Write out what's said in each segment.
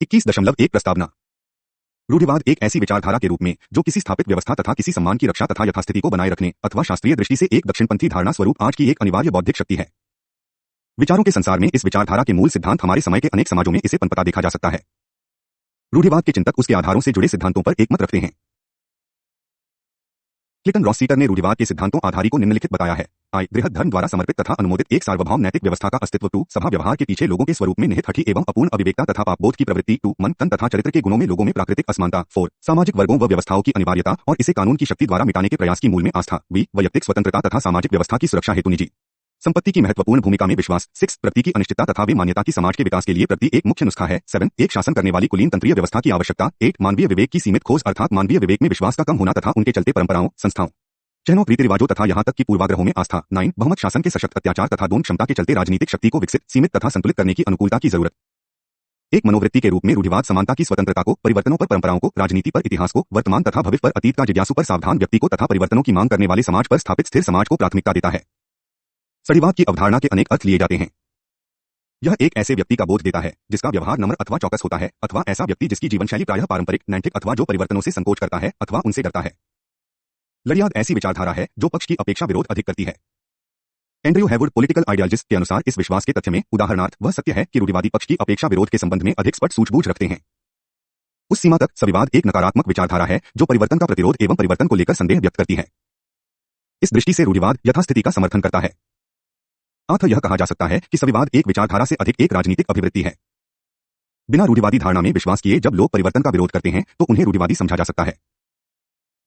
21.1 प्रस्तावना। रूढ़िवाद एक ऐसी विचारधारा के रूप में जो किसी स्थापित व्यवस्था तथा किसी सम्मान की रक्षा तथा यथास्थिति को बनाए रखने अथवा शास्त्रीय दृष्टि से एक दक्षिणपंथी धारणा स्वरूप आज की एक अनिवार्य बौद्धिक शक्ति है। विचारों के संसार में इस विचारधारा के मूल सिद्धांत हमारे समय के अनेक समाजों में इसे पनपता देखा जा सकता है। रूढ़िवाद के चिंतक उसके आधारों से जुड़े सिद्धांतों पर एकमत रखते हैं। क्लिंटन रॉससीटर ने रूढ़िवाद के सिद्धांतों आधारी को निम्नलिखित बताया है। बृहद धर्म द्वारा समर्पित तथा अनुमोदित एक सार्वभौम नैतिक व्यवस्था का अस्तित्व। 2 सभा व्यवहार के पीछे लोगों के स्वरूप में निहित हठी एवं अपूर्ण अविवेकता तथा पापबोध की प्रवृत्ति। 2 मन तन तथा चरित्र के गुणों में लोगों में प्राकृतिक असमानता। 4 सामाजिक वर्गों व व्यवस्थाओं की अनिवार्यता और इसे कानून की शक्ति द्वारा मिटाने के प्रयास की मूल में आस्था। वैयक्तिक स्वतंत्रता तथा सामाजिक व्यवस्था की सुरक्षा हेतु निजी संपत्ति की महत्वपूर्ण भूमिका में विश्वास। 6 प्रगति की अनिश्चितता तथा वे मान्यता की समाज के विकास के लिए प्रति एक मुख्य नुस्खा है। 7 एक शासन करने वाली कुलीन तंत्रीय व्यवस्था की आवश्यकता। 8 मानवीय विवेक की सीमित खोज अर्थात मानवीय विवेक में विश्वास का कम होना तथा उनके चलते परंपराओं संस्थाओं चिन्हों रीति रिवाजों तथा यहाँ तक कि पूर्वाग्रहों में आस्था। 9 बहुमत शासन के सशक्त अत्याचार तथा दोनों क्षमता के चलते राजनीतिक शक्ति को विकसित सीमित तथा संतुलित करने की अनुकूलता की जरूरत। एक मनोवृत्ति के रूप में रूढ़िवाद समानता की स्वतंत्रता को, परिवर्तनों पर परंपराओं को, राजनीति पर इतिहास को, वर्तमान तथा भविष्य पर अतीत का जिज्ञासु पर सावधान व्यक्ति को तथा परिवर्तनों की मांग करने वाले समाज पर स्थापित स्थिर समाज को प्राथमिकता देता है। सड़ीवाद की अवधारणा के अनेक अर्थ लिए जाते हैं। यह एक ऐसे व्यक्ति का बोध देता है जिसका व्यवहार नम्र अथवा चौकस होता है, अथवा ऐसा व्यक्ति जिसकी जीवनशैली प्रायः पारंपरिक नैतिक अथवा जो परिवर्तनों से संकोच करता है अथवा उनसे डरता है। लड़ियाद ऐसी विचारधारा है जो पक्ष की अपेक्षा विरोध अधिक करती है। एंड्रयू हैवुड पॉलिटिकल आइडियोलॉजिस्ट के अनुसार इस विश्वास के तथ्य में उदाहरणार्थ वह सत्य है कि रूढ़िवादी पक्ष की अपेक्षा विरोध के संबंध में अधिक स्पष्ट सूझबूझ रखते हैं। उस सीमा तक सविवाद एक नकारात्मक विचारधारा है जो परिवर्तन का प्रतिरोध एवं परिवर्तन को लेकर संदेह व्यक्त करती है। इस दृष्टि से रूढ़िवाद यथास्थिति का समर्थन करता है। अतः यह कहा जा सकता है कि सविवाद एक विचारधारा से अधिक एक राजनीतिक अभिवृत्ति है। बिना रूढ़िवादी धारणा में विश्वास किए जब लोग परिवर्तन का विरोध करते हैं तो उन्हें रूढ़िवादी समझा जा सकता है।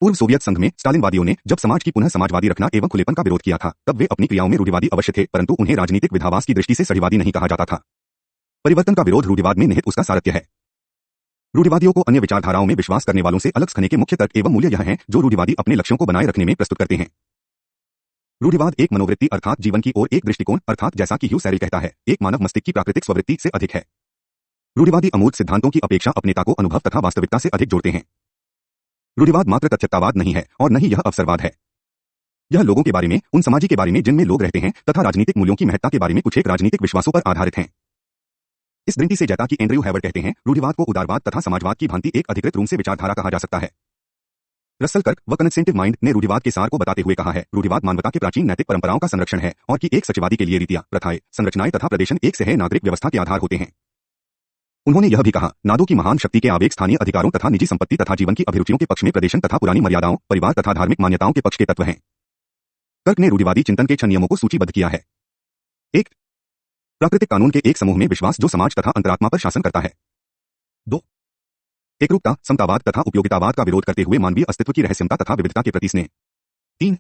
पूर्व सोवियत संघ में स्टालिनवादियों ने जब समाज की पुनः समाजवादी रखना एवं खुलेपन का विरोध किया था तब वे अपनी क्रियाओं में रूढ़िवादी अवश्य थे, परंतु उन्हें राजनीतिक विधावास की दृष्टि से सड़ीवादी नहीं कहा जाता था। परिवर्तन का विरोध रूढ़िवाद में निहित उसका सारथ्य है। रूढ़िवादियों को अन्य विचारधाराओं में विश्वास करने वालों से अलग रखने के मुख्य तर्क एवं मूल्य यह हैं जो रूढ़िवादी अपने लक्ष्यों को बनाए रखने में प्रस्तुत करते हैं। रूढ़िवाद एक मनोवृत्ति अर्थात जीवन की ओर एक दृष्टिकोण अर्थात जैसा कि ह्यू सैरिल कहता है, एक मानव मस्तिष्क की प्राकृतिक स्ववृत्ति से अधिक है। रूढ़िवादी अमूर्त सिद्धांतों की अपेक्षा अपनेता को अनुभव तथा वास्तविकता से अधिक जोड़ते हैं। रूढ़िवाद मात्र तथ्यतावाद नहीं है और न ही यह अवसरवाद है। यह लोगों के बारे में, उन समाजी के बारे में जिनमें लोग रहते हैं तथा राजनीतिक मूल्यों की महत्ता के बारे में कुछ एक राजनीतिक विश्वासों पर आधारित है। इस दृष्टि से जैसा कि एंड्रयू हैवर्ड कहते हैं, रूढ़िवाद को उदारवाद तथा समाजवाद की भांति एक अधिकृत रूप से विचारधारा कहा जा सकता है। रसल कर्क व कन्सेंटिव माइंड ने रूढ़िवाद के सार को बताते हुए कहा है, रूढ़िवाद मानवता के प्राचीन नैतिक परंपराओं का संरक्षण है और कि एक सत्यवादी के लिए रीतियां, प्रथाएं, संरचनाएं तथा प्रदेशन एक सह नागरिक व्यवस्था के आधार होते हैं। उन्होंने यह भी कहा, नादों की महान शक्ति के आवेग स्थानीय अधिकारों तथा निजी संपत्ति तथा जीवन की अभिरुचियों के पक्ष में प्रदेशन तथा पुरानी मर्यादाओं, परिवार तथा धार्मिक मान्यताओं के पक्ष के तत्व हैं। कर्क ने रूढ़िवादी चिंतन के 6 नियमों को सूचीबद्ध किया है। 1 प्राकृतिक कानून के एक समूह में विश्वास जो समाज तथा अंतरात्मा पर शासन करता है। 2 एकरूपता, समतावाद तथा उपयोगितावाद का विरोध करते हुए मानवीय अस्तित्व की रहस्यमता तथा विविधता के प्रति स्नेह। 3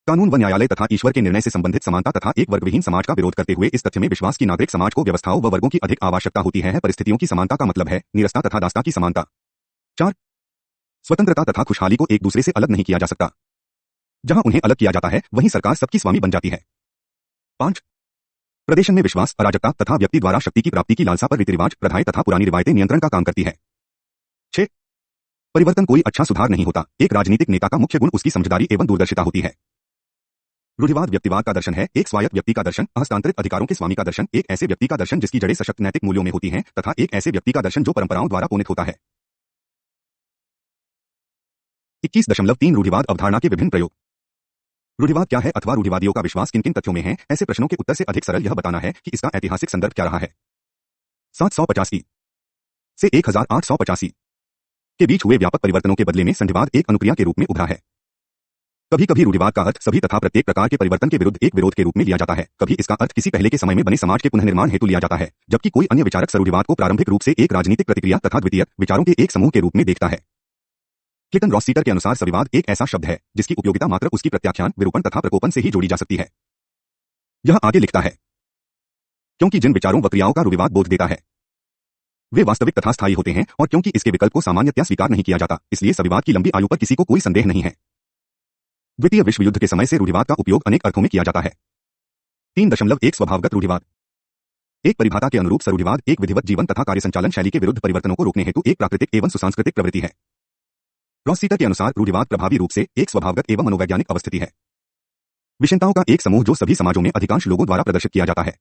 कानून व न्यायालय तथा ईश्वर के निर्णय से संबंधित समानता तथा एक वर्गविहीन समाज का विरोध करते हुए इस तथ्य में विश्वास की नागरिक समाज को व्यवस्थाओं व वर्गों की अधिक आवश्यकता होती है। परिस्थितियों की समानता का मतलब है निरस्ता तथा दासता की समानता। 4 स्वतंत्रता तथा खुशहाली को एक दूसरे से अलग नहीं किया जा सकता। जहां उन्हें अलग किया जाता है वहीं सरकार सबकी स्वामी बन जाती है। 5 प्रदेशन में विश्वास, अराजकता तथा व्यक्ति द्वारा शक्ति की प्राप्ति की लालसा पर रीति रिवाज, प्रथाएं तथा पुरानी रिवायतें नियंत्रण का काम करती है। 6 परिवर्तन कोई अच्छा सुधार नहीं होता। एक राजनीतिक नेता का मुख्य गुण उसकी समझदारी एवं दूरदर्शिता होती है। रूढ़िवाद व्यक्तिवाद का दर्शन है, एक स्वायत्त व्यक्ति का दर्शन, हस्तांतरित अधिकारों के स्वामी का दर्शन, एक ऐसे व्यक्ति का दर्शन जिसकी जड़ें सशक्त नैतिक मूल्यों में होती हैं तथा एक ऐसे व्यक्ति का दर्शन जो परंपराओं द्वारा पोषित होता है। 21.3 रूढ़िवाद अवधारणा के विभिन्न प्रयोग। रूढ़िवाद क्या है अथवा रूढ़िवादियों का विश्वास किन किन तथ्यों में है? ऐसे प्रश्नों के उत्तर से अधिक सरल यह बताना है कि इसका ऐतिहासिक संदर्भ क्या रहा है। 785 से 1885 के बीच हुए व्यापक परिवर्तनों के बदले में संधिवाद एक अनुक्रिया के रूप में उभरा है। कभी कभी रूढ़िवाद का अर्थ सभी तथा प्रत्येक प्रकार के परिवर्तन के विरुद्ध एक विरोध के रूप में लिया जाता है। कभी इसका अर्थ किसी पहले के समय में बने समाज के पुनर्निर्माण हेतु लिया जाता है, जबकि कोई अन्य विचारक रूढ़िवाद को प्रारंभिक रूप से एक राजनीतिक प्रतिक्रिया तथा द्वितीयक विचारों के एक समूह के रूप में देखता है। क्लिंटन रॉससीटर के अनुसार सविवाद एक ऐसा शब्द है जिसकी उपयोगिता मात्र उसकी प्रत्याख्यान, विरूपण तथा प्रकोपन से ही जोड़ी जा सकती है। यह आगे लिखता है, क्योंकि जिन विचारों व क्रियाओं का रूढ़िवाद बोध देता है वे वास्तविक तथा स्थायी होते हैं और क्योंकि इसके विकल्प को सामान्यतया स्वीकार नहीं किया जाता, इसलिए सविवाद की लंबी आयु पर किसी को कोई संदेह नहीं है। द्वितीय विश्व युद्ध के समय से रूढ़िवाद का उपयोग अनेक अर्थों में किया जाता है। 3.1 स्वभावगत रूढ़िवाद। एक परिभाषा के अनुरूप रूढ़िवाद एक विधिवत जीवन तथा कार्य संचालन शैली के विरुद्ध परिवर्तनों को रोकने हेतु एक प्राकृतिक एवं सुसांस्कृतिक प्रवृत्ति है। रॉससीटर के अनुसार रूढ़िवाद प्रभावी रूप से एक स्वभावगत एवं मनोवैज्ञानिक अवस्थिति है। विषमताओं का एक समूह जो सभी समाजों में अधिकांश लोगों द्वारा प्रदर्शित किया जाता है।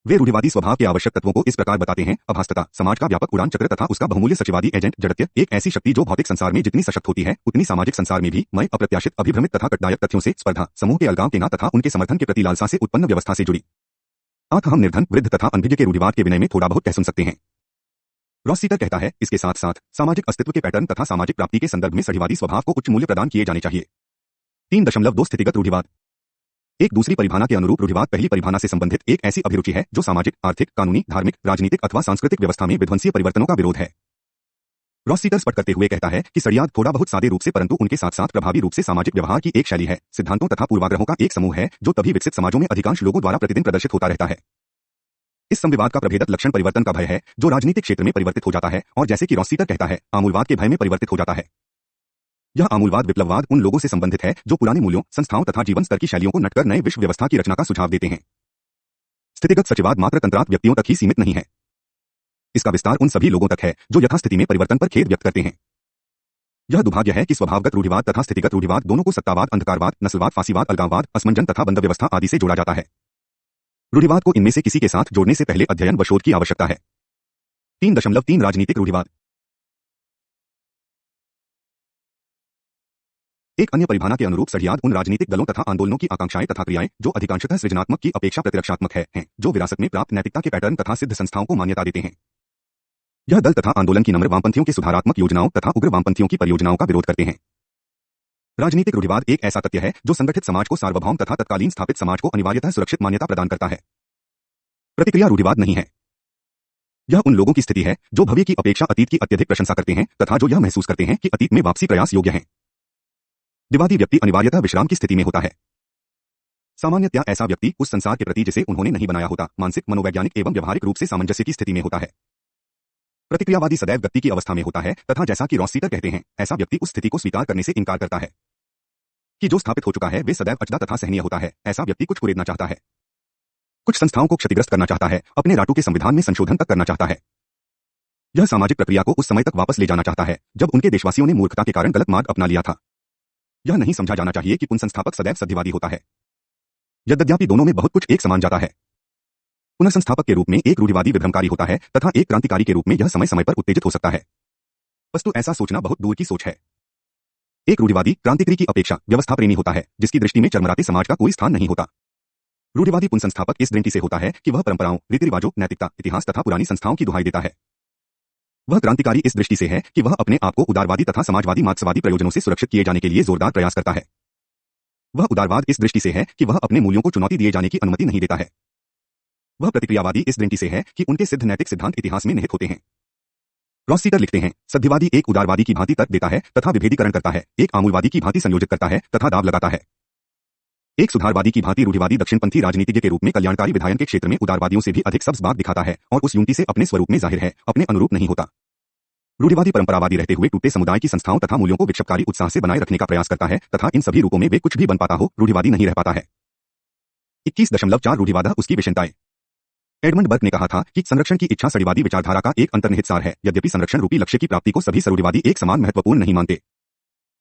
वे रूढ़िवादी स्वभाव के आवश्यक तत्वों को इस प्रकार बताते हैं: अभास्तता, समाज का व्यापक उड़ान चक्र तथा उसका बहुमूल्य सचिवादी एजेंट जड़त्य, एक ऐसी शक्ति जो भौतिक संसार में जितनी सशक्त होती है उतनी सामाजिक संसार में भी मैं अप्रत्याशित, अभिभ्रमित तथा कटदायक तथ्यों से, स्पर्धा, समूह के अलगाव के ना तथा उनके समर्थन के प्रति लालसा से उत्पन्न व्यवस्था से जुड़ी। हम निर्धन, वृद्ध तथा अनभिज्ञ के रूढ़िवाद के विनय में थोड़ा बहुत कह सुन सकते हैं। रॉसीटर कहता है, इसके साथ साथ सामाजिक अस्तित्व के पैटर्न तथा सामाजिक प्राप्ति के संदर्भ में सढ़िवादी स्वभाव को उच्च मूल्य प्रदान किए जाने चाहिए। 3.2 स्थितिगत रूढ़िवाद। एक दूसरी परिभाषा के अनुरूप रूढ़िवाद पहली परिभाषा से संबंधित एक ऐसी अभिरुचि है जो सामाजिक, आर्थिक, कानूनी, धार्मिक, राजनीतिक अथवा सांस्कृतिक व्यवस्था में विध्वंसीय परिवर्तनों का विरोध है। रॉसीटर स्पष्ट करते हुए कहता है कि सड़ियाद थोड़ा बहुत सादे रूप से परंतु उनके साथ साथ प्रभावी रूप से सामाजिक व्यवहार की एक शैली है, सिद्धांतों तथा पूर्वाग्रहों का एक समूह है जो तभी विकसित समाजों में अधिकांश लोगों द्वारा प्रतिदिन प्रदर्शित होता रहता है। इस संविवाद का प्रभेदक लक्षण परिवर्तन का भय है जो राजनीतिक क्षेत्र में परिवर्तित हो जाता है और जैसे कि रॉसीटर कहता है, आमूलवाद के भय में परिवर्तित हो जाता है। यह आमूलवाद विप्लववाद उन लोगों से संबंधित है जो पुराने मूल्यों, संस्थाओं तथा जीवन स्तर की शैलियों को नटकर नए विश्व व्यवस्था की रचना का सुझाव देते हैं। स्थितिगत सचवाद मात्र तंत्रात व्यक्तियों तक ही सीमित नहीं है। इसका विस्तार उन सभी लोगों तक है जो यथास्थिति में परिवर्तन पर खेद व्यक्त करते हैं। यह दुर्भाग्य है कि स्वभावगत रूढ़िवाद तथा स्थितिगत रूढ़िवाद दोनों को सत्तावाद, अंधकारवाद, नस्लवाद, फांसीवाद, अलगाववाद, असमंजन तथा बंद व्यवस्था आदि से जोड़ा जाता है। रूढ़िवाद को इनमें से किसी के साथ जोड़ने से पहले अध्ययन व शोध की आवश्यकता है। 3.3 राजनीतिक रूढ़िवाद। एक अन्य परिभाषा के अनुरूप सड़ियाद उन राजनीतिक दलों तथा आंदोलनों की आकांक्षाएं तथा क्रियाएं जो अधिकांशतः सृजनात्मक की अपेक्षा प्रतिरक्षात्मक हैं, जो विरासत में प्राप्त नैतिकता के पैटर्न तथा सिद्ध संस्थाओं को मान्यता देते हैं। यह दल तथा आंदोलन की नम्र वामपंथियों के सुधारात्मक योजनाओं तथा उग्र वामपंथियों की परियोजनाओं का विरोध करते हैं। राजनीतिक रूढ़िवाद एक ऐसा तथ्य है जो संगठित समाज को सार्वभौम तथा तत्कालीन स्थापित समाज को अनिवार्यतः सुरक्षित मान्यता प्रदान करता है। प्रतिक्रिया रूढ़िवाद नहीं है। यह उन लोगों की स्थिति है जो भविष्य की अपेक्षा अतीत की अत्यधिक प्रशंसा करते हैं तथा जो यह महसूस करते हैं कि अतीत में वापसी प्रयास योग्य है। दिवादी व्यक्ति अनिवार्यतः विश्राम की स्थिति में होता है। सामान्यतया ऐसा व्यक्ति उस संसार के प्रति जिसे उन्होंने नहीं बनाया होता, मानसिक, मनोवैज्ञानिक एवं व्यवहारिक रूप से सामंजस्य की स्थिति में होता है। प्रतिक्रियावादी सदैव व्यक्ति की अवस्था में होता है तथा जैसा कि रॉसीटर कहते हैं, ऐसा व्यक्ति उस स्थिति को स्वीकार करने से इनकार करता है कि जो स्थापित हो चुका है वे सदैव अचदा तथा सहनीय होता है। ऐसा व्यक्ति कुछ कुरेदना चाहता है, कुछ संस्थाओं को क्षतिग्रस्त करना चाहता है, अपने राटू के संविधान में संशोधन तक करना चाहता है। यह सामाजिक प्रक्रिया को उस समय तक वापस ले जाना चाहता है जब उनके देशवासियों ने मूर्खता के कारण गलत मार्ग अपना लिया था। यह नहीं समझा जाना चाहिए कि पुनर्संस्थापक सदैव सत्यवादी होता है, यद्यपि दोनों में बहुत कुछ एक समान जाता है। पुनर्संस्थापक के रूप में एक रूढ़िवादी विभ्रमकारी होता है तथा एक क्रांतिकारी के रूप में यह समय समय पर उत्तेजित हो सकता है। वस्तु ऐसा सोचना बहुत दूर की सोच है। एक रूढ़िवादी क्रांतिकारी की अपेक्षा व्यवस्था प्रेमी होता है जिसकी दृष्टि में चरमराते समाज का कोई स्थान नहीं होता। रूढ़िवादी पुनर्संस्थापक इस दृष्टि से होता है कि वह परंपराओं, रीति रिवाजों, नैतिकता, इतिहास तथा पुरानी संस्थाओं की दुहाई देता है। वह क्रांतिकारी इस दृष्टि से है कि वह अपने आप को उदारवादी तथा समाजवादी मार्क्सवादी प्रयोजनों से सुरक्षित किए जाने के लिए जोरदार प्रयास करता है। वह उदारवाद इस दृष्टि से है कि वह अपने मूल्यों को चुनौती दिए जाने की अनुमति नहीं देता है। वह प्रतिक्रियावादी इस दृष्टि से है कि उनके सिद्ध नैतिक सिद्धांत इतिहास में निहित होते हैं। रॉसीटर लिखते हैं, सद्यवादी एक उदारवादी की भांति तर्क देता है तथा विभेदीकरण करता है, एक आमूलवादी की भांति संयोजित करता है तथा दाव लगाता है। एक सुधारवादी की भांति रूढ़िवादी दक्षिणपंथी राजनीतिज्ञ के रूप में कल्याणकारी विधायन के क्षेत्र में उदारवादियों से भी अधिक सब्ज बाग दिखाता है और उस यूनिटी से अपने स्वरूप में जाहिर है, अपने अनुरूप नहीं होता। रूढ़िवादी परंपरावादी रहते हुए टूटे समुदाय की संस्थाओं तथा मूल्यों को विक्षेपकारी उत्साह से बनाए रखने का प्रयास करता है तथा इन सभी रूपों में वे कुछ भी बन पाता हो, रूढ़िवादी नहीं रह पाता है। 21.4 रूढ़िवाद उसकी विषमताएं। एडमंड बर्क ने कहा था कि संरक्षण की इच्छा सड़ीवादी विचारधारा का एक अंतर्निहित सार है, यद्यपि संरक्षण रूपी लक्ष्य की प्राप्ति को सभी रूढ़िवादी एक समान महत्वपूर्ण नहीं मानते।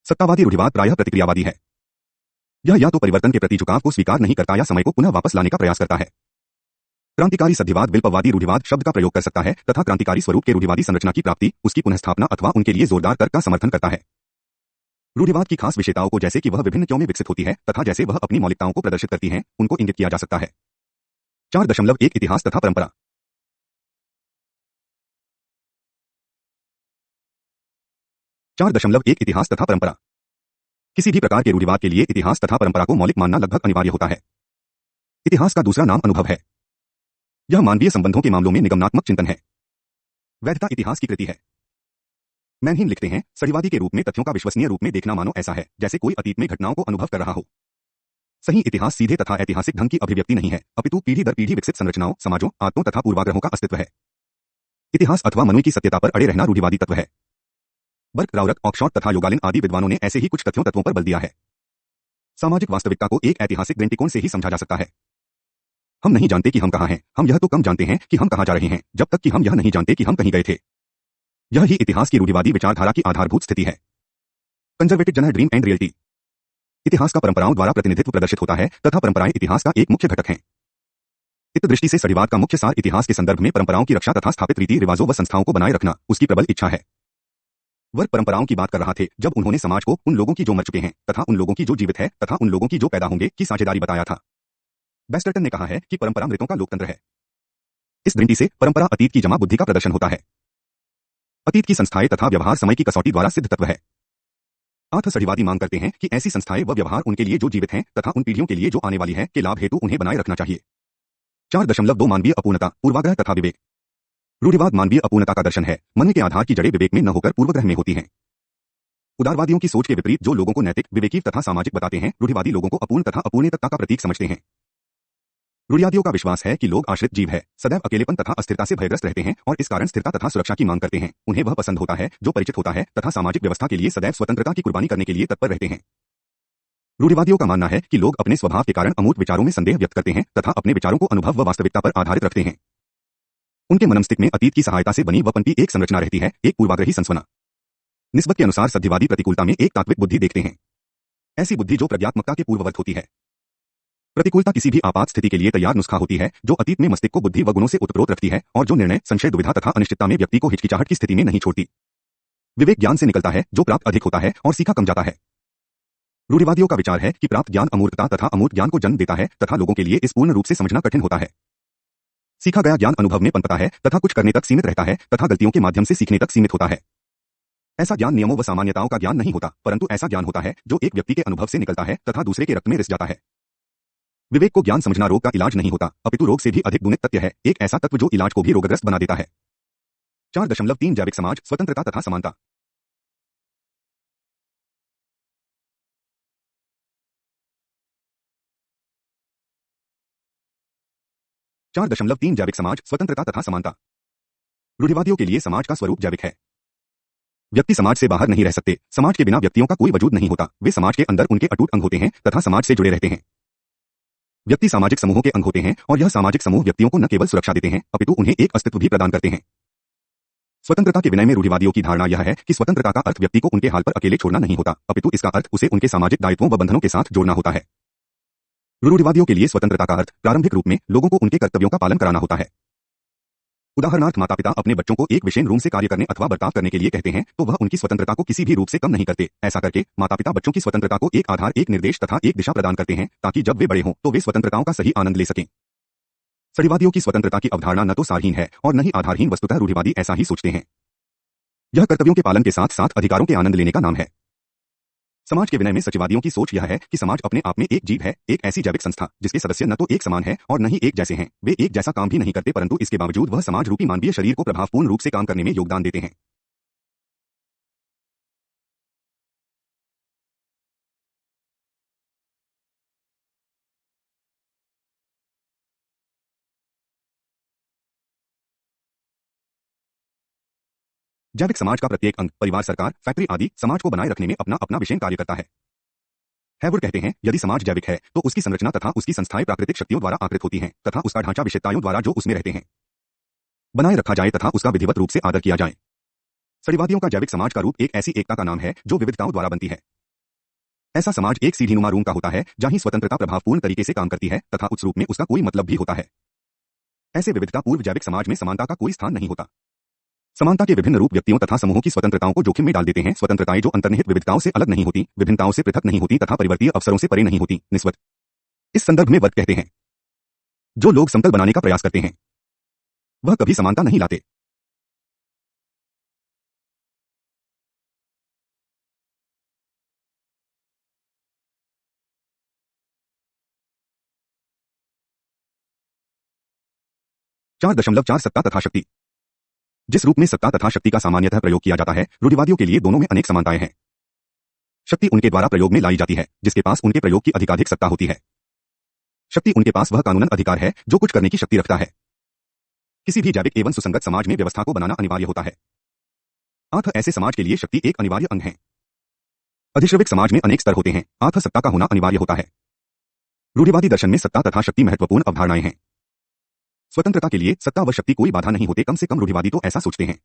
सत्तावादी रूढ़िवाद प्रायः प्रतिक्रियावादी है। यह या तो परिवर्तन के प्रति झुकाव को स्वीकार नहीं करता या समय को पुनः वापस लाने का प्रयास करता है। क्रांतिकारी सद्यवाद विप्लववादी रूढ़िवाद शब्द का प्रयोग कर सकता है तथा क्रांतिकारी स्वरूप के रूढ़िवादी संरचना की प्राप्ति, उसकी पुनःस्थापना अथवा उनके लिए जोरदार तर्क का समर्थन करता है। रूढ़िवाद की खास विशेषताओं को जैसे कि वह विभिन्न क्यों में विकसित होती है तथा जैसे वह अपनी मौलिकताओं को प्रदर्शित करती है, उनको इंगित किया जा सकता है। 4.1 इतिहास तथा परंपरा। 4.1 इतिहास तथा परंपरा। किसी भी प्रकार के रूढ़िवाद के लिए इतिहास तथा परंपरा को मौलिक मानना लगभग अनिवार्य होता है। इतिहास का दूसरा नाम अनुभव है। यह मानवीय संबंधों के मामलों में निगमनात्मक चिंतन है। वैधता इतिहास की कृति है। मैनहीन लिखते हैं, सड़ीवादी के रूप में तथ्यों का विश्वसनीय रूप में देखना मानो ऐसा है जैसे कोई अतीत में घटनाओं को अनुभव कर रहा हो। सही इतिहास सीधे तथा ऐतिहासिक ढंग की अभिव्यक्ति नहीं है, अपितु पीढ़ी दर पीढ़ी विकसित संरचनाओं, समाजों, आदतों तथा पूर्वाग्रहों का अस्तित्व है। इतिहास अथवा मनुष्य की सत्यता पर अड़े रहना रूढ़िवादी तत्व है। बर्क, राउरक, ऑक्सफोर्ड तथा योगालिन आदि विद्वानों ने ऐसे ही कुछ तथ्यों पर बल दिया है। सामाजिक वास्तविकता को एक ऐतिहासिक दृष्टिकोण से ही समझा जा सकता है। हम नहीं जानते कि हम कहाँ हैं, हम यह तो कम जानते हैं कि हम कहाँ जा रहे हैं, जब तक कि हम यह नहीं जानते कि हम कहीं गए थे। यह ही इतिहास की रूढ़िवादी विचारधारा की आधारभूत स्थिति है। Conservative genre dream and reality. इतिहास का परंपराओं द्वारा प्रतिनिधित्व प्रदर्शित होता है तथा परंपराएं इतिहास का एक मुख्य घटक हैं। इस दृष्टि से सड़ीवाद का मुख्य सार इतिहास के संदर्भ में परंपराओं की रक्षा तथा स्थापित रीति रिवाजों व संस्थाओं को बनाए रखना उसकी प्रबल इच्छा है। वह परंपराओं की बात कर रहा थे जब उन्होंने समाज को उन लोगों की जो मर चुके हैं तथा उन लोगों की जो जीवित है तथा उन लोगों की जो पैदा होंगे की साझेदारी बताया था। बेस्टर्टन ने कहा है कि परंपरा मृतों का लोकतंत्र है। इस दृष्टि से परंपरा अतीत की जमा बुद्धि का प्रदर्शन होता है। अतीत की संस्थाएं तथा व्यवहार समय की कसौटी द्वारा सिद्ध तत्व है। आर्थ सड़ीवादी मांग करते हैं कि ऐसी संस्थाएं व व्यवहार उनके लिए जो जीवित हैं तथा उन पीढ़ियों के लिए जो आने वाली है के लाभ हेतु उन्हें बनाए रखना चाहिए। 4.2 मानवीय अपूर्णता, पूर्वाग्रह तथा विवेक। रूढ़िवाद मानवीय अपूर्णता का दर्शन है। मन के आधार की जड़ें विवेक में न होकर पूर्वग्रह में होती हैं। उदारवादियों की सोच के विपरीत जो लोगों को नैतिक, विवेकी तथा सामाजिक बताते हैं, रूढ़िवादी लोगों को अपूर्ण तथा अपूर्णता का प्रतीक समझते हैं। रूढ़िवादियों का विश्वास है कि लोग आश्रित जीव है, सदैव अकेलेपन तथा अस्थिरता से भयग्रस्त रहते हैं और इस कारण स्थिरता तथा सुरक्षा की मांग करते हैं। उन्हें वह पसंद होता है जो परिचित होता है तथा सामाजिक व्यवस्था के लिए सदैव स्वतंत्रता की कुर्बानी करने के लिए तत्पर रहते हैं। रूढ़िवादियों का मानना है कि लोग अपने स्वभाव के कारण अमूर्त विचारों में संदेह व्यक्त करते हैं तथा अपने विचारों को अनुभव व वास्तविकता पर आधारित रखते हैं। उनके मनमस्तिष्क में अतीत की सहायता से बनी वपन की एक संरचना रहती है, एक पूर्वाग्रही संस्वना। निस्बत के अनुसार सद्यवादी प्रतिकूलता में एक तात्विक बुद्धि देखते हैं, ऐसी बुद्धि जो प्रज्ञात्मकता के पूर्ववत होती है। प्रतिकूलता किसी भी आपात स्थिति के लिए तैयार नुस्खा होती है जो अतीत में मस्तिष्क को बुद्धि व गुणों से उत्प्रोत रखती है और जो निर्णय, संशय, दुविधा तथा अनिश्चितता में व्यक्ति को हिचकिचाहट की स्थिति में नहीं छोड़ती। विवेक ज्ञान से निकलता है जो प्राप्त अधिक होता है और सीखा कम जाता है। रूढ़िवादियों का विचार है कि प्राप्त ज्ञान अमूर्तता तथा अमूर्त ज्ञान को जन्म देता है तथा लोगों के लिए इस पूर्ण रूप से समझना कठिन होता है। सीखा गया ज्ञान अनुभव में पनपता है तथा कुछ करने तक सीमित रहता है तथा गलतियों के माध्यम से सीखने तक सीमित होता है। ऐसा ज्ञान नियमों व सामान्यताओं का ज्ञान नहीं होता, परंतु ऐसा ज्ञान होता है जो एक व्यक्ति के अनुभव से निकलता है तथा दूसरे के रक्त में रिस जाता है। विवेक को ज्ञान समझना रोग का इलाज नहीं होता, अपितु रोग से भी अधिक गुणित तथ्य है, एक ऐसा तत्व जो इलाज को भी रोगग्रस्त बना देता है। 4.3 जैविक समाज, स्वतंत्रता तथा समानता। 4.3 जैविक समाज, स्वतंत्रता तथा समानता। रूढ़िवादियों के लिए समाज का स्वरूप जैविक है। व्यक्ति समाज से बाहर नहीं रह सकते, समाज के बिना व्यक्तियों का कोई वजूद नहीं होता, वे समाज के अंदर उनके अटूट अंग होते हैं तथा समाज से जुड़े रहते हैं। व्यक्ति सामाजिक समूहों के अंग होते हैं और यह सामाजिक समूह व्यक्तियों को न केवल सुरक्षा देते हैं अपितु उन्हें एक अस्तित्व भी प्रदान करते हैं। स्वतंत्रता के विनय में रूढ़िवादियों की धारणा यह है कि स्वतंत्रता का अर्थ व्यक्ति को उनके हाल पर अकेले छोड़ना नहीं होता, अपितु इसका अर्थ उसे उनके सामाजिक दायित्वों व बंधनों के साथ जोड़ना होता है। रूढ़िवादियों के लिए स्वतंत्रता का अर्थ प्रारंभिक रूप में लोगों को उनके कर्तव्यों का पालन कराना होता है। उदाहरणार्थ माता पिता अपने बच्चों को एक विशेष रूप से कार्य करने अथवा बर्ताव करने के लिए कहते हैं तो वह उनकी स्वतंत्रता को किसी भी रूप से कम नहीं करते। ऐसा करके माता पिता बच्चों की स्वतंत्रता को एक आधार, एक निर्देश तथा एक दिशा प्रदान करते हैं ताकि जब वे बड़े हों तो वे स्वतंत्रताओं का सही आनंद ले सकें। सड़ीवादियों की स्वतंत्रता की अवधारणा न तो सारहीन है और न ही आधारहीन, वस्तुतः रूढ़िवादी ऐसा ही सोचते हैं। यह कर्तव्यों के पालन के साथ साथ अधिकारों के आनंद लेने का नाम है। समाज के विनय में सत्यवादियों की सोच यह है कि समाज अपने आप में एक जीव है, एक ऐसी जैविक संस्था जिसके सदस्य न तो एक समान है और न ही एक जैसे हैं। वे एक जैसा काम भी नहीं करते, परंतु इसके बावजूद वह समाज रूपी मानवीय शरीर को प्रभावपूर्ण रूप से काम करने में योगदान देते हैं। जैविक समाज का प्रत्येक अंग, परिवार, सरकार, फैक्ट्री आदि समाज को बनाए रखने में अपना अपना विशेष कार्य करता है। हैवुड कहते हैं, यदि समाज जैविक है तो उसकी संरचना तथा उसकी संस्थाएं प्राकृतिक शक्तियों द्वारा आकृत होती हैं तथा उसका ढांचा विशेषताओं द्वारा जो उसमें रहते हैं बनाए रखा जाए तथा उसका विधिवत रूप से आदर किया जाए। सड़ीवादियों का जैविक समाज का रूप एक ऐसी एकता का नाम है जो विविधताओं द्वारा बनती है। ऐसा समाज एक सीढ़ीनुमा रूम का होता है जहां स्वतंत्रता प्रभावपूर्ण तरीके से काम करती है तथा उस रूप में उसका कोई मतलब भी होता है। ऐसे विविधता पूर्व जैविक समाज में समानता का कोई स्थान नहीं होता। समानता के विभिन्न रूप व्यक्तियों तथा समूहों की स्वतंत्रताओं को जोखिम में डाल देते हैं। स्वतंत्रताएं जो अंतर्निहित विविधताओं से अलग नहीं होती, विभिन्नताओं से पृथक नहीं होती तथा परिवर्तीय अवसरों से परे नहीं होती, निस्बत। इस संदर्भ में वर्ग कहते हैं, जो लोग समतल बनाने का प्रयास करते हैं वह कभी समानता नहीं लाते। चार दशमलव चार सत्ता तथा शक्ति। जिस रूप में सत्ता तथा शक्ति का सामान्यतः प्रयोग किया जाता है, रूढ़िवादियों के लिए दोनों में अनेक समानताएं हैं। शक्ति उनके द्वारा प्रयोग में लाई जाती है जिसके पास उनके प्रयोग की अधिकाधिक सत्ता होती है। शक्ति उनके पास वह कानूनन अधिकार है जो कुछ करने की शक्ति रखता है। किसी भी जैविक एवं सुसंगत समाज में व्यवस्था को बनाना अनिवार्य होता है। आर्थ ऐसे समाज के लिए शक्ति एक अनिवार्य अंग है। अधिश्रविक समाज में अनेक स्तर होते हैं, आर्थ सत्ता का होना अनिवार्य होता है। रूढ़िवादी दर्शन में सत्ता तथा शक्ति महत्वपूर्ण अवधारणाएं हैं। स्वतंत्रता के लिए सत्ता व शक्ति कोई बाधा नहीं होते, कम से कम रूढ़िवादी तो ऐसा सोचते हैं।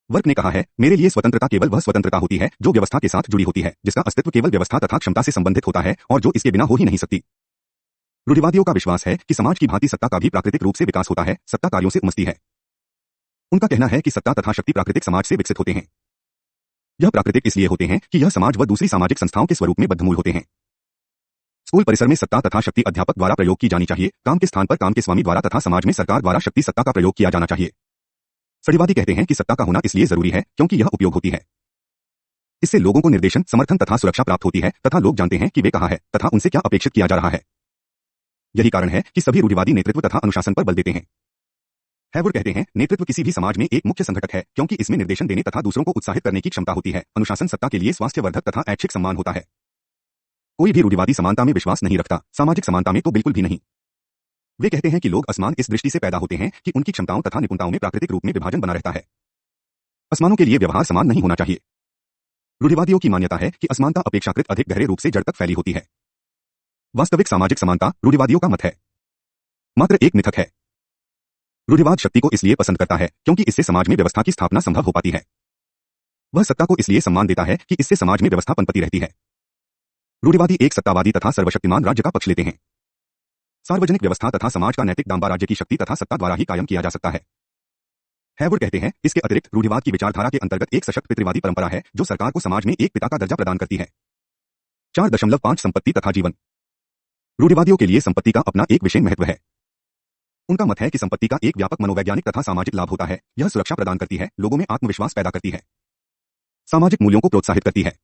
वर्क ने कहा है, मेरे लिए स्वतंत्रता केवल वह स्वतंत्रता होती है जो व्यवस्था के साथ जुड़ी होती है, जिसका अस्तित्व केवल व्यवस्था तथा क्षमता से संबंधित होता है और जो इसके बिना हो ही नहीं सकती। रूढ़िवादियों का विश्वास है कि समाज की भांति सत्ता का भी प्राकृतिक रूप से विकास होता है, सत्ता कार्यों से उमसती है। उनका कहना है कि सत्ता तथा शक्ति प्राकृतिक समाज से विकसित होते हैं। यह प्राकृतिक इसलिए होते हैं कि यह समाज व दूसरी सामाजिक संस्थाओं के स्वरूप में बद्धमूल होते हैं। स्कूल परिसर में सत्ता तथा शक्ति अध्यापक द्वारा प्रयोग की जानी चाहिए, काम के स्थान पर काम के स्वामी द्वारा तथा समाज में सरकार द्वारा शक्ति सत्ता का प्रयोग किया जाना चाहिए। सड़ीवादी कहते हैं कि सत्ता का होना इसलिए जरूरी है क्योंकि यह उपयोग होती है। इससे लोगों को निर्देशन, समर्थन तथा सुरक्षा प्राप्त होती है तथा लोग जानते हैं कि वे कहाँ हैं तथा उनसे क्या अपेक्षित किया जा रहा है। यही कारण है कि सभी रूढ़िवादी नेतृत्व तथा अनुशासन पर बल देते हैं। हैवुड कहते हैं, नेतृत्व किसी भी समाज में एक मुख्य संघटक है क्योंकि इसमें निर्देशन देने तथा दूसरों को उत्साहित करने की क्षमता होती है। अनुशासन सत्ता के लिए स्वास्थ्यवर्धक तथा ऐच्छिक सम्मान होता है। कोई भी रूढ़िवादी समानता में विश्वास नहीं रखता, सामाजिक समानता में तो बिल्कुल भी नहीं। वे कहते हैं कि लोग असमान इस दृष्टि से पैदा होते हैं कि उनकी क्षमताओं तथा निपुणताओं में प्राकृतिक रूप में विभाजन बना रहता है। असमानों के लिए व्यवहार समान नहीं होना चाहिए। रूढ़िवादियों की मान्यता है कि असमानता अपेक्षाकृत अधिक गहरे रूप से जड़ तक फैली होती है। वास्तविक सामाजिक समानता, रूढ़िवादियों का मत है, मात्र एक मिथक है। रूढ़िवाद शक्ति को इसलिए पसंद करता है क्योंकि इससे समाज में व्यवस्था की स्थापना संभव हो पाती है। वह सत्ता को इसलिए सम्मान देता है कि इससे समाज में व्यवस्था पनपती रहती है। रूढ़िवादी एक सत्तावादी तथा सर्वशक्तिमान राज्य का पक्ष लेते हैं। सार्वजनिक व्यवस्था तथा समाज का नैतिक दांबा राज्य की शक्ति तथा सत्ता द्वारा ही कायम किया जा सकता है। हैवुड कहते हैं, इसके अतिरिक्त रूढ़िवाद की विचारधारा के अंतर्गत एक सशक्त पितृवादी परंपरा है जो सरकार को समाज में एक पिता का दर्जा प्रदान करती है। 4.5 संपत्ति तथा जीवन। रूढ़िवादियों के लिए संपत्ति का अपना एक विशेष महत्व है। उनका मत है कि संपत्ति का एक व्यापक मनोवैज्ञानिक तथा सामाजिक लाभ होता है। यह सुरक्षा प्रदान करती है, लोगों में आत्मविश्वास पैदा करती है, सामाजिक मूल्यों को प्रोत्साहित करती है।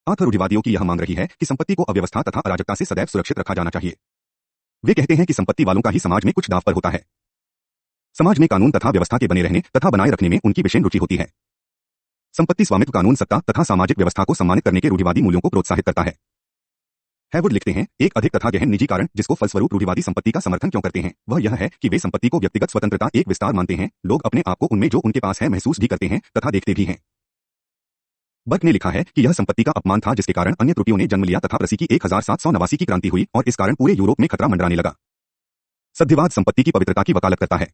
रूढ़िवादियों की यह मांग रही है कि संपत्ति को अव्यवस्था तथा अराजकता से सदैव सुरक्षित रखा जाना चाहिए। वे कहते हैं कि संपत्ति वालों का ही समाज में कुछ दांव पर होता है। समाज में कानून तथा व्यवस्था के बने रहने तथा बनाए रखने में उनकी विशेष रुचि होती है। संपत्ति स्वामित्व, कानून, सत्ता तथा सामाजिक व्यवस्था को सम्मानित करने के रूढ़िवादी मूल्यों को प्रोत्साहित करता है। हैवुड लिखते हैं, एक अधिक तथा गहन निजी कारण जिसको फलस्वरूप रूढ़िवादी संपत्ति का समर्थन क्यों करते हैं, वह यह है कि वे संपत्ति को व्यक्तिगत स्वतंत्रता एक विस्तार मानते हैं। लोग अपने आप को उनमें जो उनके पास है महसूस भी करते हैं तथा देखते भी हैं। बर्क ने लिखा है कि यह संपत्ति का अपमान था जिसके कारण अन्य त्रुटियों ने जन्म लिया तथा प्रसी की 1789 की क्रांति हुई और इस कारण पूरे यूरोप में खतरा मंडराने लगा। सद्यवाद संपत्ति की पवित्रता की वकालत करता है।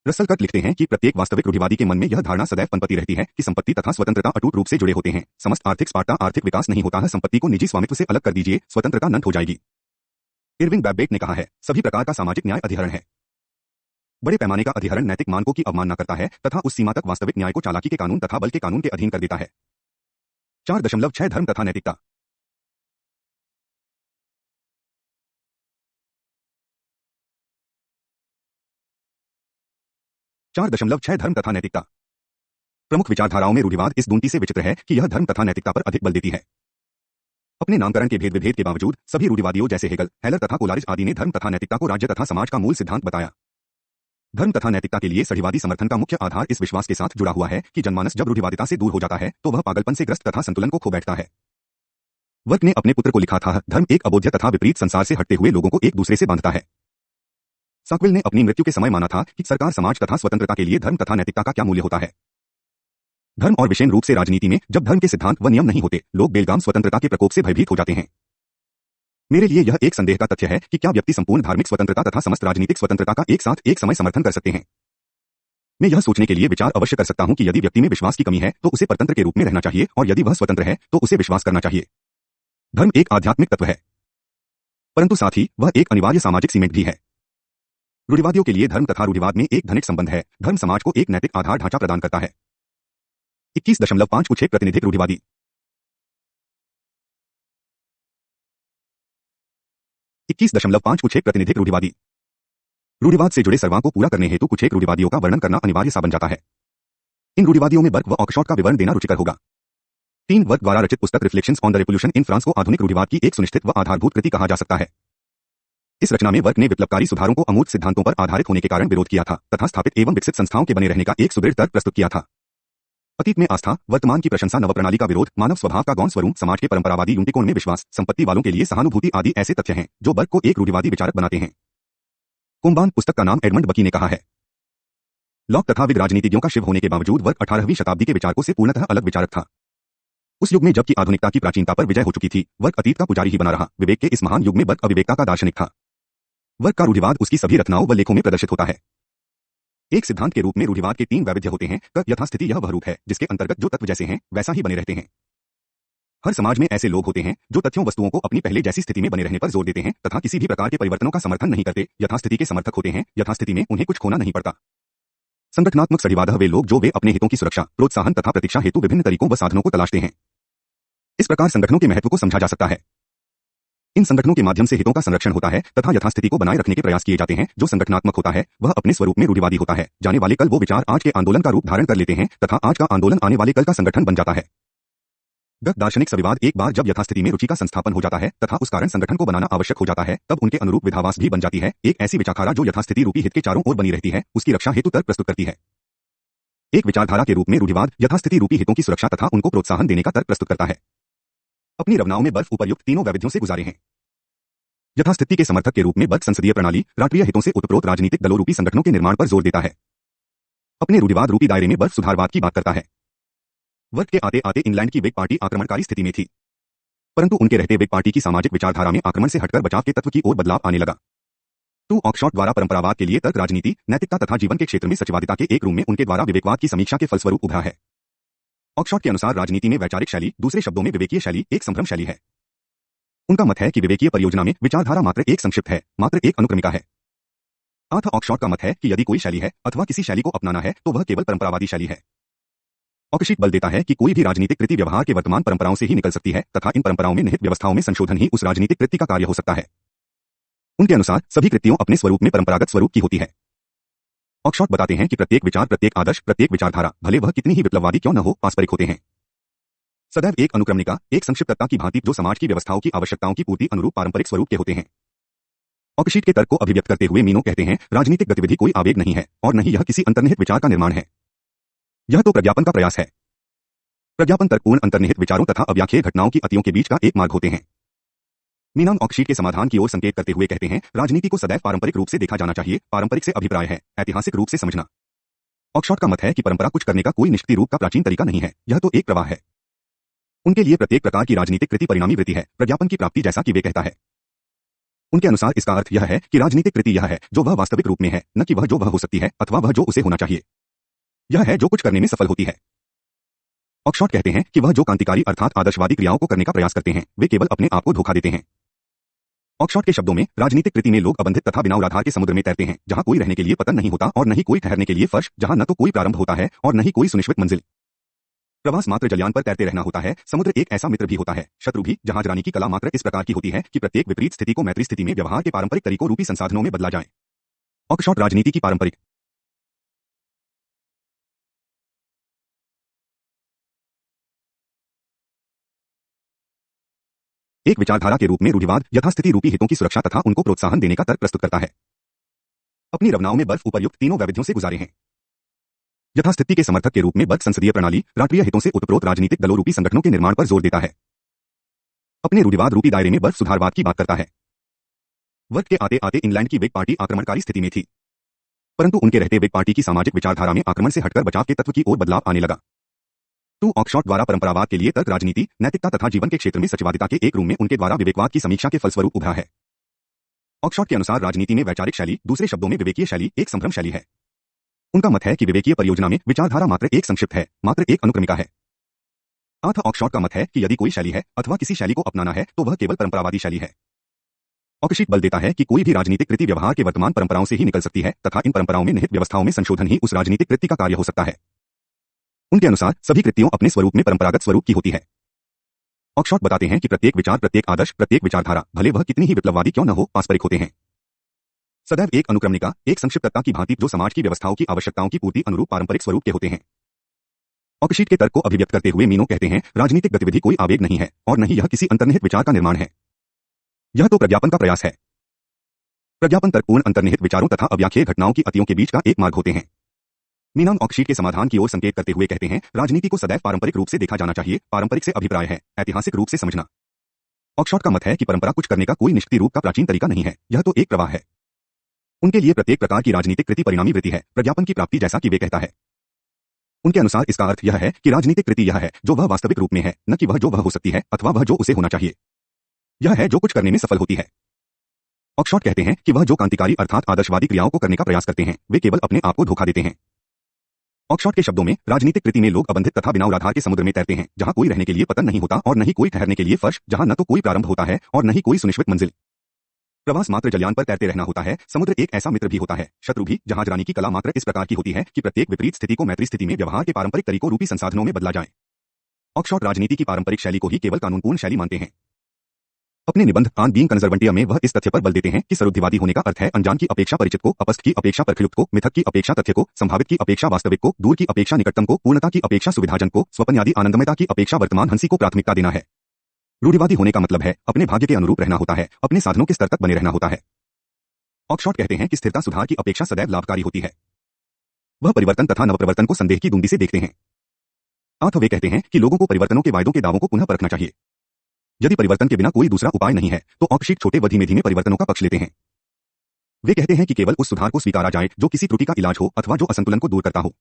रसल कर्ट लिखते हैं कि प्रत्येक वास्तविक रूढ़िवादी के मन में यह धारणा सदैव पनपती रहती है कि संपत्ति तथा स्वतंत्रता अटूट रूप से जुड़े होते हैं। समस्त आर्थिक सपाटता आर्थिक विकास नहीं होता है। संपत्ति को निजी स्वामित्व से अलग कर दीजिए, स्वतंत्रता नष्ट हो जाएगी। इरविंग बैबेट ने कहा है, सभी प्रकार का सामाजिक न्याय अधिहरण है। बड़े पैमाने का अधिहरण नैतिक मानकों की अवमानना करता है तथा उस सीमा तक वास्तविक न्याय को चालाकी के कानून तथा बल के कानून के अधीन कर देता है। 4.6 धर्म तथा नैतिकता। 4.6 धर्म तथा नैतिकता। प्रमुख विचारधाराओं में रूढ़िवाद इस दूंती से विचित्र है कि यह धर्म तथा नैतिकता पर अधिक बल देती है। अपने नामकरण के भेद विभेद के बावजूद सभी रूढ़िवादियों जैसे हेगल, हेलर तथा कोलारिज आदि ने धर्म तथा नैतिकता को राज्य तथा समाज का मूल सिद्धांत बताया। धर्म तथा नैतिकता के लिए सड़ीवादी समर्थन का मुख्य आधार इस विश्वास के साथ जुड़ा हुआ है कि जनमानस जब रूढ़िवादिता से दूर हो जाता है तो वह पागलपन से ग्रस्त तथा संतुलन को खो बैठता है। वर्क ने अपने पुत्र को लिखा था, धर्म एक अबोध्य तथा विपरीत संसार से हटते हुए लोगों को एक दूसरे से बांधता है। साकविल ने अपनी मृत्यु के समय माना था कि सरकार, समाज तथा स्वतंत्रता के लिए धर्म तथा नैतिकता का क्या मूल्य होता है। धर्म और विशेष रूप से राजनीति में जब धर्म के सिद्धांत व नियम नहीं होते, लोग बेलगाम स्वतंत्रता के प्रकोप से भयभीत हो जाते हैं। मेरे लिए यह एक संदेह का तथ्य है कि क्या व्यक्ति संपूर्ण धार्मिक स्वतंत्रता तथा समस्त राजनीतिक स्वतंत्रता का एक साथ एक समय समर्थन कर सकते हैं। मैं यह सोचने के लिए विचार अवश्य कर सकता हूं कि यदि व्यक्ति में विश्वास की कमी है तो उसे परतंत्र के रूप में रहना चाहिए और यदि वह स्वतंत्र है तो उसे विश्वास करना चाहिए। धर्म एक आध्यात्मिक तत्व है, परंतु साथ ही वह एक अनिवार्य सामाजिक सीमेंट भी है। रूढ़िवादियों के लिए धर्म तथा रूढ़िवाद में एक धनिक संबंध है। धर्म समाज को एक नैतिक आधार ढांचा प्रदान करता है। 21.5 कुछ एक प्रतिनिधिक रूढ़िवादी। 21.5 कुछ एक प्रतिनिधिक रूढ़िवादी। रूढ़िवाद से जुड़े सर्वांग को पूरा करने हेतु कुछ एक रूढ़िवादियों का वर्णन करना अनिवार्य सा बन जाता है। इन रूढ़िवादियों में बर्क व ऑक्सफोर्ड का विवरण देना रुचिकर होगा। 3 वर्क द्वारा रचित पुस्तक reflections on the revolution in France को आधुनिक रूढ़िवाद की एक सुनिश्चित व आधारभूत कृति कहा जा सकता है। इस रचना में वर्क ने विप्लवकारी सुधारों को अमूर्त सिद्धांतों पर आधारित होने के कारण विरोध किया था तथा स्थापित एवं विकसित संस्थाओं के बने रहने का एक सुदृढ़ तर्क प्रस्तुत किया था। अतीत में आस्था, वर्तमान की प्रशंसा, नवप्रणाली का विरोध, मानव स्वभाव का गौण स्वरूप, समाज के परंपरावादी युक्तिकोण में विश्वास, संपत्ति वालों के लिए सहानुभूति आदि ऐसे तथ्य हैं जो बर्क को एक रूढ़िवादी विचारक बनाते हैं। कुंबान पुस्तक का नाम एडमंड बकी ने कहा है। लॉक तथा विग राजनीतिज्ञों का शिव होने के बावजूद वर्क 18वीं शताब्दी के विचारकों से पूर्णतः अलग विचारक था। उस युग में जबकि आधुनिकता की प्राचीनता पर विजय हो चुकी थी, वर्क अतीत का पुजारी ही बना रहा। विवेक के इस महान युग में वर्क अविवेकता का दार्शनिक था। वर्क का रूढ़िवाद उसकी सभी रचनाओं व लेखों में प्रदर्शित होता है। एक सिद्धांत के रूप में रूढ़िवाद के 3 वैविध्य होते हैं। यथास्थिति यह वह रूप है जिसके अंतर्गत जो तत्व जैसे हैं वैसा ही बने रहते हैं। हर समाज में ऐसे लोग होते हैं जो तथ्यों वस्तुओं को अपनी पहले जैसी स्थिति में बने रहने पर जोर देते हैं तथा किसी भी प्रकार के परिवर्तनों का समर्थन नहीं करते। यथास्थिति के समर्थक होते हैं। यथास्थिति में उन्हें कुछ खोना नहीं पड़ता। संगठनात्मक सड़ीवाद वे लोग जो वे अपने हितों की सुरक्षा, प्रोत्साहन तथा प्रतीक्षा हेतु विभिन्न तरीकों व साधनों को तलाशते हैं। इस प्रकार संगठनों के महत्व को समझा जा सकता है। इन संगठनों के माध्यम से हितों का संरक्षण होता है तथा यथास्थिति को बनाए रखने के प्रयास किए जाते हैं। जो संगठनात्मक होता है वह अपने स्वरूप में रूढ़िवादी होता है। जाने वाले कल वो विचार आज के आंदोलन का रूप धारण कर लेते हैं तथा आज का आंदोलन आने वाले कल का संगठन बन जाता है। दार्शनिक सविवाद एक बार जब यथास्थिति में रुचि का संस्थापन हो जाता है तथा उस कारण संगठन को बनाना आवश्यक हो जाता है, तब उनके अनुरूप विधावास भी बन जाती है। एक ऐसी विचारधारा जो यथास्थिति रूपी हित के चारों ओर बनी रहती है, उसकी रक्षा हेतु तर्क प्रस्तुत करती है। एक विचारधारा के रूप में रूढ़िवाद यथास्थिति रूपी हितों की सुरक्षा तथा उनको प्रोत्साहन देने का तर्क प्रस्तुत करता है। अपनी रचनाओं में बर्फ उपर्युक्त तीनों वैविध्यों से गुजारे हैं। यथास्थिति के समर्थक के रूप में बर्फ संसदीय प्रणाली, राष्ट्रीय हितों से उत्प्रोत राजनीतिक दलों रूपी संगठनों के निर्माण पर जोर देता है। अपने रूढ़िवाद रूपी दायरे में बर्फ सुधारवाद की बात करता है। वर्ग के आते आते इंग्लैंड की व्हिग पार्टी आक्रमणकारी स्थिति में थी, परंतु उनके रहते व्हिग पार्टी की सामाजिक विचारधारा में आक्रमण से हटकर बचाव के तत्व की ओर बदलाव आने लगा। टू ऑक्सशॉट द्वारा परंपरावाद के लिए तर्क राजनीति, नैतिकता तथा जीवन के क्षेत्र में सचवादिता के एक रूम में उनके द्वारा विवेकवाद की समीक्षा के फलस्वरूप उभरा है। ऑक्सशॉट के अनुसार राजनीति में वैचारिक शैली, दूसरे शब्दों में विवेकीय शैली, एक संभ्रम शैली है। उनका मत है कि विवेकीय परियोजना में विचारधारा मात्र एक संक्षिप्त है, मात्र एक अनुक्रमिका है। आर्थ ऑक्सशॉट का मत है कि यदि कोई शैली है अथवा किसी शैली को अपनाना है तो वह केवल परंपरावादी शैली है। ऑक्सशीट बल देता है कि कोई भी राजनीतिक कृति व्यवहार के वर्तमान परंपराओं से ही निकल सकती है तथा इन परंपराओं में निहित व्यवस्थाओं में संशोधन ही उस राजनीतिक कृति का कार्य हो सकता है। उनके अनुसार सभी कृतियों अपने स्वरूप में परंपरागत स्वरूप की होती है। ऑक्सशॉट बताते हैं कि प्रत्येक विचार, प्रत्येक आदर्श, प्रत्येक विचारधारा, भले वह कितनी ही विप्लववादी क्यों न हो, पारस्परिक होते हैं। सदैव एक अनुक्रमणिका, एक संक्षिप्तता की भांति जो समाज की व्यवस्थाओं की आवश्यकताओं की पूर्ति अनुरूप पारंपरिक स्वरूप के होते हैं। ऑक्सशीट के तर्क को अभिव्यक्त करते हुए मीनो कहते हैं, राजनीतिक गतिविधि कोई आवेग नहीं है और न ही यह किसी अंतर्निहित विचार का निर्माण है। यह तो प्रज्ञापन का प्रयास है। प्रज्ञापन तर्कपूर्ण अंतर्निहित विचारों तथा अव्याख्येय घटनाओं की अतियों के बीच का एक मार्ग होते हैं। मीनन ऑक्सशीट के समाधान की ओर संकेत करते हुए कहते हैं, राजनीति को सदैव पारंपरिक रूप से देखा जाना चाहिए। पारंपरिक से अभिप्राय है ऐतिहासिक रूप से समझना। ऑक्सशॉट का मत है कि परंपरा कुछ करने का कोई निश्चित रूप का प्राचीन तरीका नहीं है, यह तो एक प्रवाह है। उनके लिए प्रत्येक प्रकार की राजनीतिक कृति परिणामी वृत्ति है, प्रज्ञापन की प्राप्ति, जैसा कि वे कहता है। उनके अनुसार इसका अर्थ यह है कि राजनीतिक कृति यह है जो वह वास्तविक रूप में है, न कि वह जो वह हो सकती है अथवा वह जो उसे होना चाहिए। यह है जो कुछ करने में सफल होती है। ऑक्सशॉट कहते हैं कि वह जो क्रांतिकारी अर्थात आदर्शवादी क्रियाओं को करने का प्रयास करते हैं वे केवल अपने आप को धोखा देते हैं। ऑक्सशॉट के शब्दों में राजनीतिक कृति में लोग अबंधित तथा बिना उड़ाधार के समुद्र में तैरते हैं, जहां कोई रहने के लिए पतन नहीं होता और न ही कोई ठहरने के लिए फर्श, जहां न तो कोई प्रारंभ होता है और न ही कोई सुनिश्चित मंजिल। प्रवास मात्र जलयान पर तैरते रहना होता है। समुद्र एक ऐसा मित्र भी होता है, शत्रु भी। जहाजरानी की कला मात्र इस प्रकार की होती है कि प्रत्येक विपरीत स्थिति को मैत्री स्थिति में व्यवहार के पारंपरिक तरीकों रूपी संसाधनों में बदला जाए। ऑक्सशॉट राजनीति की पारंपरिक एक विचारधारा के रूप में रूढ़िवाद यथास्थिति रूपी हितों की सुरक्षा तथा उनको प्रोत्साहन देने का तर्क प्रस्तुत करता है। अपनी रचनाओं में बर्फ उपर्युक्त तीनों वैविध्यों से गुजारे हैं। यथास्थिति के समर्थक के रूप में बर्फ संसदीय प्रणाली, राष्ट्रीय हितों से उत्प्रोत राजनीतिक दलों रूपी संगठनों के निर्माण पर जोर देता है। अपने रूढ़िवाद रूपी दायरे में बर्फ सुधारवाद की बात करता है। वर्ग के आते आते इंग्लैंड की व्हिग पार्टी आक्रमणकारी स्थिति में थी, परंतु उनके रहते व्हिग पार्टी की सामाजिक विचारधारा में आक्रमण से हटकर बचाव के तत्व की ओर बदलाव आने लगा। टू ऑक्सशॉट द्वारा परंपरावाद के लिए तर्क राजनीति, नैतिकता तथा जीवन के क्षेत्र में सचवादिता के एक रूम में उनके द्वारा विवेकवाद की समीक्षा के फलस्वरूप उभरा है। ऑक्सशॉट के अनुसार राजनीति में वैचारिक शैली, दूसरे शब्दों में विवेकीय शैली, एक संभ्रम शैली है। उनका मत है कि विवेकीय परियोजना में विचारधारा मात्र एक संक्षिप्त है, मात्र एक अनुक्रमिका है। आर्थ ऑक्सशॉट का मत है कि यदि कोई शैली है अथवा किसी शैली को अपनाना है तो वह केवल परंपरावादी शैली है। ऑक्सशीट बल देता है कि कोई भी राजनीतिक कृति व्यवहार के वर्तमान परंपराओं से ही निकल सकती है तथा इन परंपराओं में निहित व्यवस्थाओं में संशोधन ही उस राजनीतिक कृति का कार्य हो सकता है। उनके अनुसार सभी कृतियों अपने स्वरूप में परंपरागत स्वरूप की होती है। ऑक्सशॉट बताते हैं कि प्रत्येक विचार, प्रत्येक आदर्श, प्रत्येक विचारधारा, भले वह कितनी ही विप्लववादी क्यों न हो, पारस्परिक होते हैं। सदैव एक अनुक्रमणिका, एक संक्षिप्तता की भांति जो समाज की व्यवस्थाओं की आवश्यकताओं की पूर्ति अनुरूप पारंपरिक स्वरूप के होते हैं। ऑक्सशीट के तर्क को अभिव्यक्त करते हुए मीनो कहते हैं, राजनीतिक गतिविधि कोई आवेग नहीं है और न ही यह किसी अंतर्निहित विचार का निर्माण है। यह तो प्रज्ञापन का प्रयास है। प्रज्ञापन तर्कपूर्ण अंतर्निहित विचारों तथा अव्याख्येय घटनाओं की अतियों के बीच का एक मार्ग होते हैं। मीनन ऑक्सशीट के समाधान की ओर संकेत करते हुए कहते हैं, राजनीति को सदैव पारंपरिक रूप से देखा जाना चाहिए। पारंपरिक से अभिप्राय है ऐतिहासिक रूप से समझना। ऑक्सशॉट का मत है कि परंपरा कुछ करने का कोई निश्चित रूप का प्राचीन तरीका नहीं है, यह तो एक प्रवाह है। उनके लिए प्रत्येक प्रकार की राजनीतिक कृति परिणामी वृत्ति है, प्रज्ञापन की प्राप्ति, जैसा कि वे कहता है। उनके अनुसार इसका अर्थ यह है कि राजनीतिक कृति यह है जो वह वास्तविक रूप में है, न कि वह जो वह हो सकती है अथवा वह जो उसे होना चाहिए। यह है जो कुछ करने में सफल होती है। ऑक्सशॉट कहते हैं कि वह जो क्रांतिकारी अर्थात आदर्शवादी क्रियाओं को करने का प्रयास करते हैं वे केवल अपने आप को धोखा देते हैं। ऑक्सशॉट के शब्दों में राजनीतिक कृति में लोग अबंधित तथा बिना उड़ाधार के समुद्र में तैरते हैं, जहां कोई रहने के लिए पतन नहीं होता और न ही कोई ठहरने के लिए फर्श, जहां न तो कोई प्रारंभ होता है और न ही कोई सुनिश्चित मंजिल। प्रवास मात्र जलयान पर तैरते रहना होता है। समुद्र एक ऐसा मित्र भी होता है, शत्रु भी। जहाजरानी की कला मात्र इस प्रकार की होती है कि प्रत्येक विपरीत स्थिति को मैत्री स्थिति में व्यवहार के पारंपरिक तरीकों रूपी संसाधनों में बदला जाए। ऑक्सशॉट राजनीति की पारंपरिक शैली को ही केवल कानूनपूर्ण शैली मानते हैं। अपने निबंध ऑन बीइंग कंजर्वेटिव में वह इस तथ्य पर बल देते हैं कि सरुद्धिवादी होने का अर्थ है अनजान की अपेक्षा परिचित को, अपस्थ की अपेक्षा परखयुक्त को, मिथक की अपेक्षा तथ्य को, संभावित की अपेक्षा वास्तविक को, दूर की अपेक्षा निकटतम को, पूर्णता की अपेक्षा सुविधाजनक को, स्वप्न आदि आनंदमयता की अपेक्षा वर्तमान हंसी को प्राथमिकता देना है। रूढ़िवादी होने का मतलब है अपने भाग्य के अनुरूप रहना होता है, अपने साधनों के स्तर तक बने रहना होता है। ऑक्सशॉट कहते हैं कि स्थिरता सुधार की अपेक्षा सदैव लाभकारी होती है। वह परिवर्तन तथा नवप्रवर्तन को संदेह की दूंदी से देखते हैं। वे कहते हैं कि लोगों को परिवर्तनों के वायदों के दावों को पुनः परखना चाहिए। यदि परिवर्तन के बिना कोई दूसरा उपाय नहीं है तो ऑक्सशीट छोटे व धीमे धीमे परिवर्तनों का पक्ष लेते हैं। वे कहते हैं कि केवल उस सुधार को स्वीकारा जाए जो किसी त्रुटि का इलाज हो अथवा जो असंतुलन को दूर करता हो।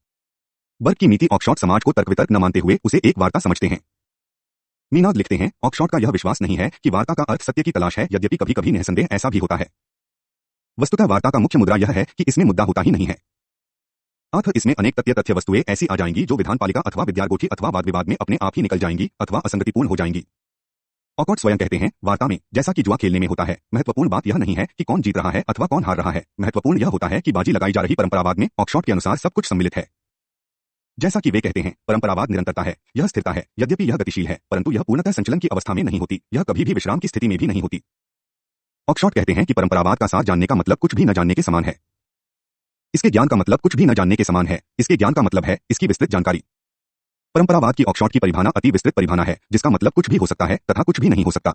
बर्ग की नीति ऑक्सशॉट समाज को तर्क वितर्क न मानते हुए उसे एक वार्ता समझते हैं। मीनाद लिखते हैं, ऑक्सशॉट का यह विश्वास नहीं है कि वार्ता का अर्थ सत्य की तलाश है, यद्यपि कभी कभी निःसंदेह ऐसा भी होता है। वस्तुतः वार्ता का मुख्य मुद्रा यह है कि इसमें मुद्दा होता ही नहीं है। इसमें अनेक तथ्य वस्तुएं ऐसी आ जाएंगी जो विधान पालिका अथवा विद्यागोष्ठी अथवा वाद विवाद में अपने आप ही निकल जाएंगी अथवा असंगतिपूर्ण हो जाएंगी। ऑकॉट स्वयं कहते हैं, वार्ता में जैसा कि जुआ खेलने में होता है, महत्वपूर्ण बात यह नहीं है कि कौन जीत रहा है अथवा कौन हार रहा है, महत्वपूर्ण यह होता है कि बाजी लगाई जा रही। परंपरावाद में ऑक्सशॉट के अनुसार सब कुछ सम्मिलित है। जैसा कि वे कहते हैं, परंपरावाद निरंतरता है, यह स्थिरता है, यद्यपि यह गतिशील है, परंतु यह पूर्णतः संचलन की अवस्था में नहीं होती, यह कभी भी विश्राम की स्थिति में भी नहीं होती। ऑक्सशॉट कहते हैं कि परंपरावाद का सार जानने का मतलब कुछ भी न जानने के समान है। इसके ज्ञान का मतलब कुछ भी न जानने के समान है। इसके ज्ञान का मतलब है इसकी विस्तृत जानकारी। परंपरावाद की ऑक्सशॉट की परिभाषा अति विस्तृत परिभाषा है, जिसका मतलब कुछ भी हो सकता है तथा कुछ भी नहीं हो सकता।